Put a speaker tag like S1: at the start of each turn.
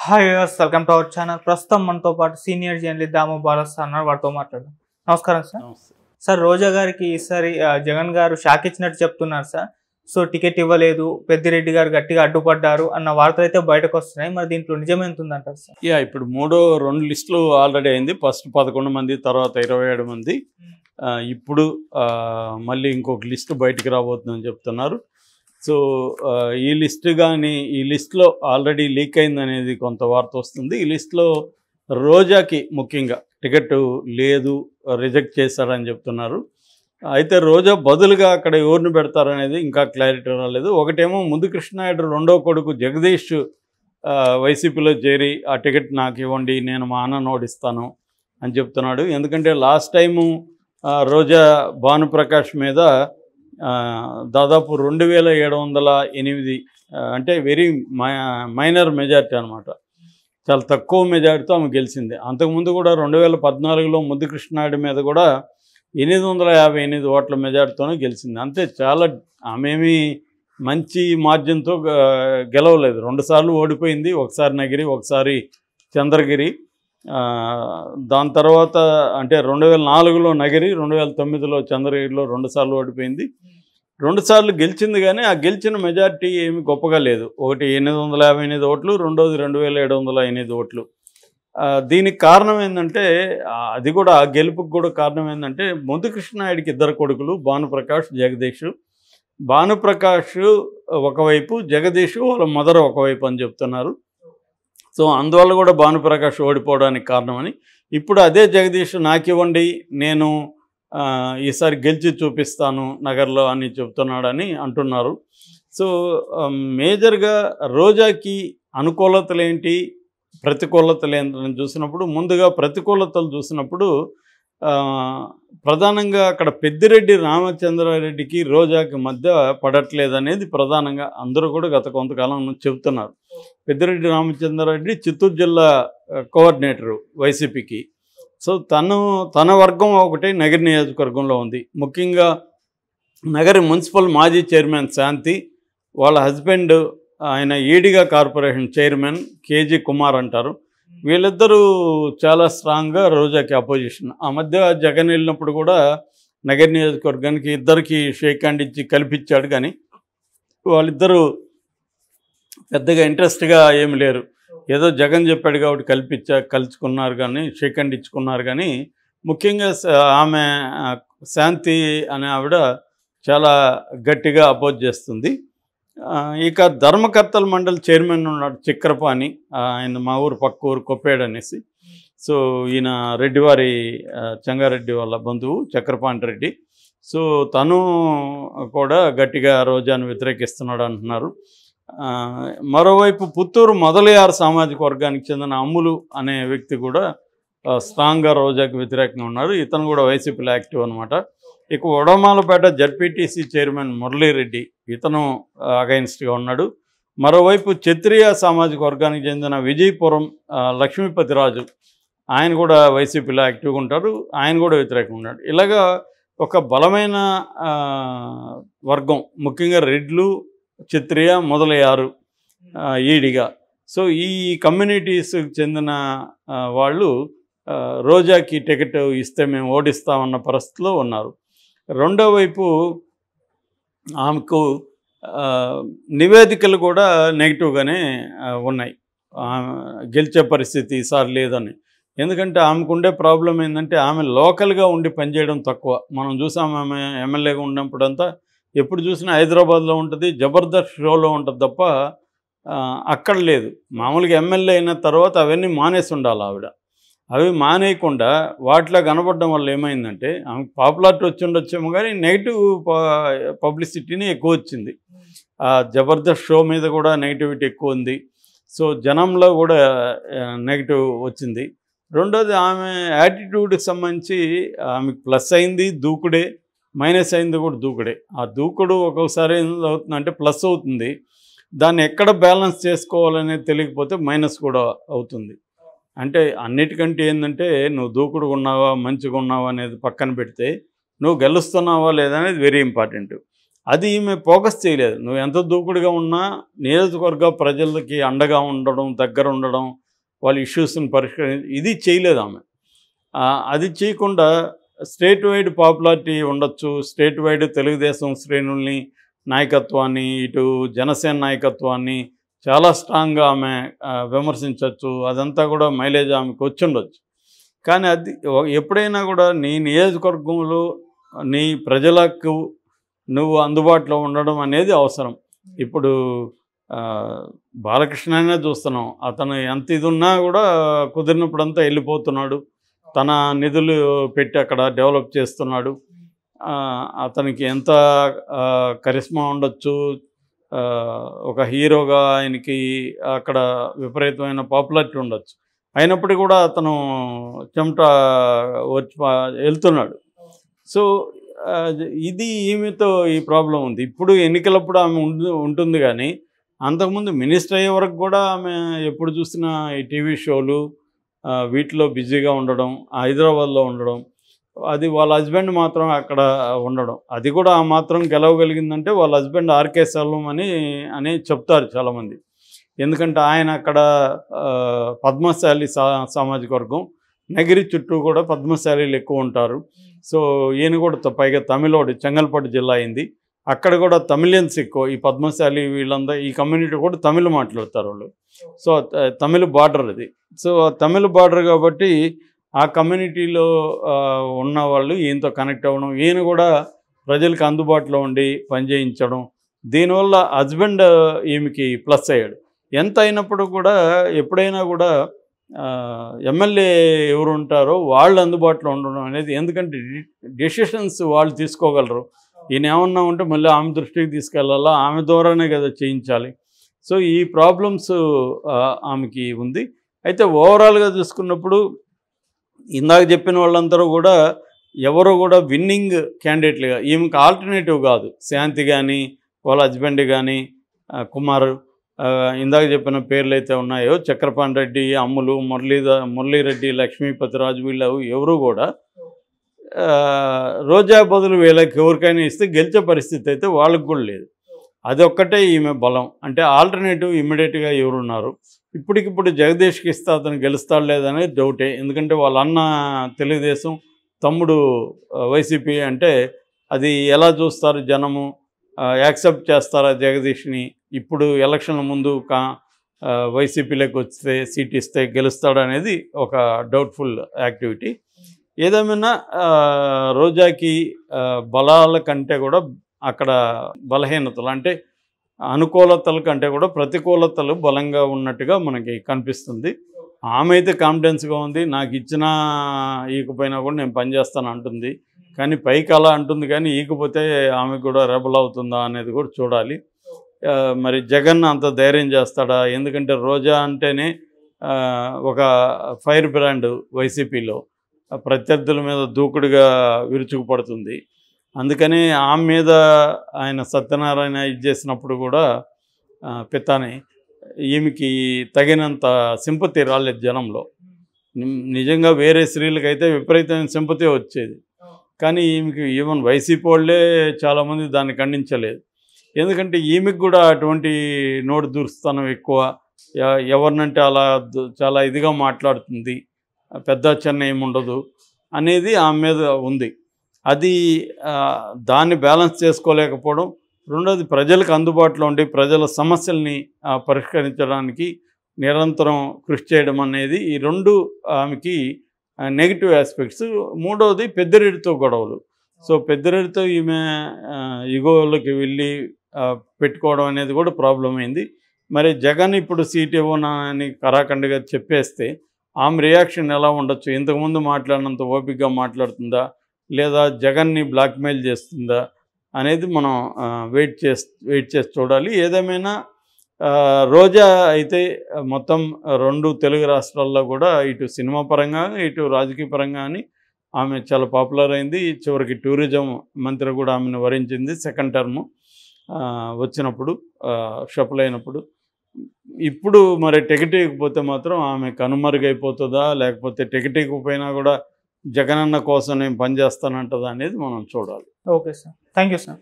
S1: Hi viewers, welcome to our channel. ప్రస్తుతం మనతో పాటు సీనియర్ జర్నలిస్ట్ దాము బాలస్తా అన్నారు. వారితో మాట్లాడదాం. నమస్కారం సార్. సార్, రోజా గారికి ఈసారి జగన్ గారు షాక్ ఇచ్చినట్టు చెప్తున్నారు సార్. సో టికెట్ ఇవ్వలేదు, పెద్దిరెడ్డి గారు గట్టిగా అడ్డుపడ్డారు అన్న వార్తలు అయితే బయటకు వస్తున్నాయి. మరి దీంట్లో నిజం ఎంత ఉందంటారు సార్?
S2: ఇప్పుడు రెండు లిస్టులు ఆల్రెడీ అయింది. ఫస్ట్ 11 మంది, తర్వాత 27 మంది. ఇప్పుడు మళ్ళీ ఇంకొక లిస్టు బయటికి రాబోతుందని చెప్తున్నారు. సో ఈ లిస్ట్ కానీ ఈ లిస్టులో ఆల్రెడీ లీక్ అయిందనేది కొంత వార్త వస్తుంది. ఈ లిస్టులో రోజాకి ముఖ్యంగా టికెట్ లేదు, రిజెక్ట్ చేశారని చెప్తున్నారు. అయితే రోజా బదులుగా అక్కడ ఎవరిని పెడతారనేది ఇంకా క్లారిటీ రాలేదు. ఒకటేమో ముందు కృష్ణాయుడు రెండో కొడుకు జగదీష్ వైసీపీలో చేరి ఆ టికెట్ నాకు ఇవ్వండి, నేను మా అన్నను ఓడిస్తాను అని చెప్తున్నాడు. ఎందుకంటే లాస్ట్ టైము రోజా భానుప్రకాష్ మీద దాదాపు 2708 అంటే వెరీ మైనర్ మెజారిటీ అనమాట. చాలా తక్కువ మెజారిటీతో ఆమె గెలిచింది. అంతకుముందు కూడా 2014లో ముద్దు కృష్ణాయుడు మీద కూడా 858 ఓట్ల మెజారిటీతోనే గెలిచింది. అంతే, చాలా ఆమెమి మంచి మార్జిన్తో గెలవలేదు. 2 సార్లు ఓడిపోయింది, ఒకసారి నగిరి, ఒకసారి చంద్రగిరి. దాని తర్వాత అంటే 2004లో నగిరి, 2009లో చంద్రగిరిలో 2 సార్లు ఓడిపోయింది. 2 సార్లు గెలిచింది, కానీ ఆ గెలిచిన మెజారిటీ ఏమి గొప్పగా లేదు. ఒకటి 858 ఓట్లు, రెండోది 2708 ఓట్లు. దీనికి కారణం ఏంటంటే, అది కూడా ఆ గెలుపుకి కూడా కారణం ఏంటంటే, ముద్దు కృష్ణాయుడికి 2 కొడుకులు, భానుప్రకాష్, జగదీష్. భానుప్రకాష్ ఒకవైపు, జగదీష్ వాళ్ళ మదర్ ఒకవైపు అని చెప్తున్నారు. సో అందువల్ల కూడా భానుప్రకాష్ ఓడిపోవడానికి కారణమని. ఇప్పుడు అదే జగదీష్ నాకు ఇవ్వండి, నేను ఈసారి గెలిచి చూపిస్తాను నగర్లో అని చెప్తున్నాడని అంటున్నారు. సో మేజర్గా రోజాకి అనుకూలతలు ఏంటి, ప్రతికూలతలు ఏంటని చూసినప్పుడు, ముందుగా ప్రతికూలతలు చూసినప్పుడు ప్రధానంగా అక్కడ పెద్దిరెడ్డి రామచంద్రారెడ్డికి రోజాకి మధ్య పడట్లేదనేది ప్రధానంగా అందరూ కూడా గత కొంతకాలం నుంచి చెబుతున్నారు. పెద్దిరెడ్డి రామచంద్రారెడ్డి చిత్తూరు జిల్లా కోఆర్డినేటరు వైసీపీకి. సో తన వర్గం ఒకటి నగరి నియోజకవర్గంలో ఉంది. ముఖ్యంగా నగరి మున్సిపల్ మాజీ చైర్మన్ శాంతి, వాళ్ళ హస్బెండ్ ఆయన ఈడిగా కార్పొరేషన్ చైర్మన్ కేజీ కుమార్ అంటారు. వీళ్ళిద్దరూ చాలా స్ట్రాంగ్గా రోజాకి అపోజిషన్. ఆ మధ్య జగన్ వెళ్ళినప్పుడు కూడా నగర్ నియోజకవర్గానికి ఇద్దరికి షేక్ హ్యాండ్ ఇచ్చి కల్పించాడు, కానీ వాళ్ళిద్దరూ పెద్దగా ఇంట్రెస్ట్గా ఏమి లేరు. ఏదో జగన్ చెప్పాడు కాబట్టి కలుసుకున్నారు, కానీ షేక్ హ్యాండ్ ఇచ్చుకున్నారు. కానీ ముఖ్యంగా ఆమె శాంతి అనే ఆవిడ చాలా గట్టిగా అపోజ్ చేస్తుంది. ఇక ధర్మకర్తల మండలి చైర్మన్ ఉన్నాడు చక్రపాణి, ఆయన మా ఊరు పక్క ఊరు కొప్పేడు అనేసి. సో ఈయన రెడ్డివారి చెంగారెడ్డి వాళ్ళ బంధువు చక్రపాణి రెడ్డి. సో తను కూడా గట్టిగా రోజాను వ్యతిరేకిస్తున్నాడు అంటున్నారు. మరోవైపు పుత్తూరు మొదలయారు సామాజిక వర్గానికి చెందిన అమ్ములు అనే వ్యక్తి కూడా స్ట్రాంగ్గా రోజాకి వ్యతిరేకంగా ఉన్నారు. ఇతను కూడా వైసీపీలో యాక్టివ్ అనమాట. ఇక వడమాలపేట జడ్పీటీసీ చైర్మన్ మురళీరెడ్డి, ఇతను అగైన్స్ట్గా ఉన్నాడు. మరోవైపు క్షత్రియ సామాజిక వర్గానికి చెందిన విజయపురం లక్ష్మీపతిరాజు, ఆయన కూడా వైసీపీలో యాక్టివ్గా ఉంటారు, ఆయన కూడా వ్యతిరేకంగా ఉన్నాడు. ఇలాగా ఒక బలమైన వర్గం, ముఖ్యంగా రెడ్లు, క్షత్రియ, మొదలయారు ఈడిగా. సో ఈ కమ్యూనిటీస్కి చెందిన వాళ్ళు రోజాకి టికెట్ ఇస్తే మేము ఓడిస్తామన్న పరిస్థితిలో ఉన్నారు. రెండో వైపు ఆమెకు నివేదికలు కూడా నెగిటివ్గానే ఉన్నాయి. గెలిచే పరిస్థితి ఈసారి లేదని. ఎందుకంటే ఆమెకుండే ప్రాబ్లం ఏంటంటే, ఆమె లోకల్గా ఉండి పనిచేయడం తక్కువ. మనం చూసాం, ఆమె ఎమ్మెల్యేగా ఉన్నప్పుడంతా ఎప్పుడు చూసినా హైదరాబాద్లో ఉంటుంది, జబర్దస్త్ షోలో ఉంటుంది తప్ప అక్కడ లేదు. మామూలుగా ఎమ్మెల్యే అయిన తర్వాత అవన్నీ మానేసి ఉండాలి ఆవిడ. అవి మానేయకుండా వాటిలో కనపడడం వల్ల ఏమైందంటే, ఆమెకు పాపులారిటీ వచ్చి ఉండొచ్చేమో, కానీ నెగిటివ్ పబ్లిసిటీని ఎక్కువ వచ్చింది. జబర్దస్త్ షో మీద కూడా నెగిటివిటీ ఎక్కువ ఉంది. సో జనంలో కూడా నెగిటివ్ వచ్చింది. రెండోది, ఆమె యాటిట్యూడ్కి సంబంధించి ఆమెకు ప్లస్ అయింది దూకుడే, మైనస్ అయింది కూడా దూకుడే. ఆ దూకుడు ఒక్కొక్కసారి అవుతుందంటే ప్లస్ అవుతుంది, దాన్ని ఎక్కడ బ్యాలెన్స్ చేసుకోవాలనేది తెలియకపోతే మైనస్ కూడా అవుతుంది. అంటే అన్నిటికంటే ఏంటంటే, నువ్వు దూకుడుగా ఉన్నావా మంచిగా ఉన్నావా అనేది పక్కన పెడితే, నువ్వు గెలుస్తున్నావా లేదనేది వెరీ ఇంపార్టెంట్. అది ఈమె ఫోకస్ చేయలేదు. నువ్వు ఎంత దూకుడుగా ఉన్నా నియోజకవర్గ ప్రజలకి అండగా ఉండడం, దగ్గర ఉండడం, వాళ్ళ ఇష్యూస్ని ఇది చేయలేదు ఆమె. అది చేయకుండా స్టేట్ వైడ్ పాపులారిటీ ఉండొచ్చు, స్టేట్ వైడ్ తెలుగుదేశం శ్రేణుల్ని నాయకత్వాన్ని, ఇటు జనసేన నాయకత్వాన్ని చాలా స్ట్రాంగ్గా ఆమె విమర్శించవచ్చు. అదంతా కూడా మైలేజ్ ఆమెకు వచ్చిండొచ్చు. కానీ అది ఎప్పుడైనా కూడా నీ నియోజకవర్గంలో నీ ప్రజలకు నువ్వు అందుబాటులో ఉండడం అనేది అవసరం. ఇప్పుడు బాలకృష్ణనే చూస్తున్నాం. అతను ఎంత ఇది ఉన్నా కూడా కుదిరినప్పుడంతా వెళ్ళిపోతున్నాడు. తన నిధులు పెట్టి అక్కడ డెవలప్ చేస్తున్నాడు. అతనికి ఎంత కరిస్మా ఉండొచ్చు, ఒక హీరోగా ఆయనకి అక్కడ విపరీతమైన పాపులారిటీ ఉండొచ్చు. అయినప్పటికీ కూడా అతను చెమట వచ్చి వెళ్తున్నాడు. సో ఇది ఈమెతో ఈ ప్రాబ్లం ఉంది. ఇప్పుడు ఎన్నికలప్పుడు ఆమె ఉంటుంది, కానీ అంతకుముందు మినిస్టర్ అయ్యే వరకు కూడా ఆమె ఎప్పుడు చూసినా ఈ టీవీ షోలు వీటిలో బిజీగా ఉండడం, హైదరాబాద్లో ఉండడం. అది వాళ్ళ హస్బెండ్ మాత్రం అక్కడ ఉండడం. అది కూడా ఆ మాత్రం గెలవగలిగిందంటే వాళ్ళ హస్బెండ్ ఆర్కే సెల్వం అని చెప్తారు చాలామంది. ఎందుకంటే ఆయన అక్కడ పద్మశాలి సామాజిక వర్గం, నగిరి చుట్టూ కూడా పద్మశాలీలు ఎక్కువ ఉంటారు. సో ఈయన కూడా పైగా తమిళోడు, చెంగల్పట్టు జిల్లా అయింది. అక్కడ కూడా తమిళియన్స్ ఎక్కువ. ఈ పద్మశాలి వీళ్ళందరూ ఈ కమ్యూనిటీ కూడా తమిళ్ మాట్లాడతారు వాళ్ళు. సో తమిళ్ బార్డర్ అది. సో తమిళ్ బార్డర్ కాబట్టి ఆ కమ్యూనిటీలో ఉన్న వాళ్ళు ఈయనతో కనెక్ట్ అవ్వడం, ఈయన కూడా ప్రజలకు అందుబాటులో ఉండి పనిచేయించడం, దీనివల్ల హస్బెండ్ ఈమెకి ప్లస్ అయ్యాడు. ఎంత అయినప్పుడు కూడా ఎప్పుడైనా కూడా ఎమ్మెల్యే ఎవరు ఉంటారో వాళ్ళు అందుబాటులో ఉండడం అనేది, ఎందుకంటే డెసిషన్స్ వాళ్ళు తీసుకోగలరు. ఈయన ఏమన్నా ఉంటే మళ్ళీ ఆమె దృష్టికి తీసుకెళ్ళాలా, ఆమె ద్వారానే కదా చేయించాలి. సో ఈ ప్రాబ్లమ్స్ ఆమెకి ఉంది. అయితే ఓవరాల్గా చూసుకున్నప్పుడు ఇందాక చెప్పిన వాళ్ళందరూ కూడా ఎవరు కూడా విన్నింగ్ క్యాండిడేట్లుగా, ఈమెకి ఆల్టర్నేటివ్ కాదు. శాంతి కానీ, వాళ్ళ హస్బెండ్ కానీ, కుమార్, ఇందాక చెప్పిన పేర్లు అయితే ఉన్నాయో చక్రపాణి రెడ్డి, అమ్ములు, మురళీరెడ్డి, లక్ష్మీపతిరాజు, వీళ్ళు ఎవరు కూడా రోజా బదులు వీళ్ళకి ఎవరికైనా ఇస్తే గెలిచే పరిస్థితి అయితే వాళ్ళకి కూడా లేదు. అదొక్కటే ఈమె బలం. అంటే ఆల్టర్నేటివ్ ఇమ్మీడియట్గా ఎవరున్నారు. ఇప్పటికిప్పుడు జగదీష్కి ఇస్తే అతను గెలుస్తాడు లేదనేది డౌటే. ఎందుకంటే వాళ్ళ అన్న తెలుగుదేశం, తమ్ముడు వైసీపీ. అంటే అది ఎలా చూస్తారు జనము, యాక్సెప్ట్ చేస్తారా జగదీష్ని? ఇప్పుడు ఎలక్షన్ల ముందు వైసీపీలోకి వస్తే సీట్ ఇస్తే గెలుస్తాడు అనేది ఒక డౌట్ఫుల్ యాక్టివిటీ. ఏదేమైనా రోజాకి బలాల కంటే కూడా అక్కడ బలహీనతలు, అంటే అనుకూలతల కంటే కూడా ప్రతికూలతలు బలంగా ఉన్నట్టుగా మనకి కనిపిస్తుంది. ఆమె అయితే కాన్ఫిడెన్స్గా ఉంది. నాకు ఇచ్చినా ఈకపోయినా కూడా నేను పనిచేస్తాను అంటుంది. కానీ పైకి అలా అంటుంది, కానీ ఈకపోతే ఆమెకు కూడా రెబల్ అవుతుందా అనేది కూడా చూడాలి. మరి జగన్ అంత ధైర్యం చేస్తాడా? ఎందుకంటే రోజా అంటేనే ఒక ఫైర్ బ్రాండ్ వైసీపీలో, ప్రత్యర్థుల మీద దూకుడుగా విరుచుకుపడుతుంది. అందుకని ఆమె మీద ఆయన సత్యనారాయణ ఇది చేసినప్పుడు కూడా పితాని ఈమెకి తగినంత సింపతి రాలేదు జనంలో. నిజంగా వేరే స్త్రీలకైతే విపరీతమైన సింపతి వచ్చేది, కానీ ఈమెకి ఈవెన్ వైసీపీ వాళ్ళే చాలామంది దాన్ని ఖండించలేదు. ఎందుకంటే ఈమెకు కూడా అటువంటి నోటి దురుస్తనం ఎక్కువ, ఎవరినంటే అలా చాలా ఇదిగా మాట్లాడుతుంది, పెద్ద చిన్న ఏముండదు అనేది ఆమె మీద ఉంది. అది దాన్ని బ్యాలెన్స్ చేసుకోలేకపోవడం. రెండోది ప్రజలకు అందుబాటులో ఉండి ప్రజల సమస్యల్ని పరిష్కరించడానికి నిరంతరం కృషి చేయడం అనేది, ఈ రెండు ఆమెకి నెగిటివ్ ఆస్పెక్ట్స్. మూడవది పెద్దిరెడ్డితో గొడవలు. సో పెద్దిరెడ్డితో ఈమె ఇగోలోకి వెళ్ళి పెట్టుకోవడం అనేది కూడా ప్రాబ్లం అయింది. మరి జగన్ ఇప్పుడు సీట్ ఇవ్వనని కరాఖండిగా చెప్పేస్తే ఆమె రియాక్షన్ ఎలా ఉండొచ్చు? ఇంతకుముందు మాట్లాడినంత ఓపికగా మాట్లాడుతుందా, లేదా జగన్ని బ్లాక్మెయిల్ చేస్తుందా అనేది మనం వెయిట్ చేసి చూడాలి. ఏదేమైనా రోజా అయితే మొత్తం రెండు తెలుగు రాష్ట్రాల్లో కూడా ఇటు సినిమా పరంగా ఇటు రాజకీయ పరంగా అని ఆమె చాలా పాపులర్ అయింది. చివరికి టూరిజం మంత్రి కూడా ఆమెను వరించింది సెకండ్ టర్మ్ వచ్చినప్పుడు, షఫల్ అయినప్పుడు. ఇప్పుడు మరి టికెట్ ఇవ్వకపోతే మాత్రం ఆమె కనుమరుగైపోతుందా, లేకపోతే టికెట్ ఇవ్వకపోయినా కూడా జగనన్న కోసం నేను పనిచేస్తానంటదా అనేది మనం చూడాలి.
S1: Okay sir, thank you sir.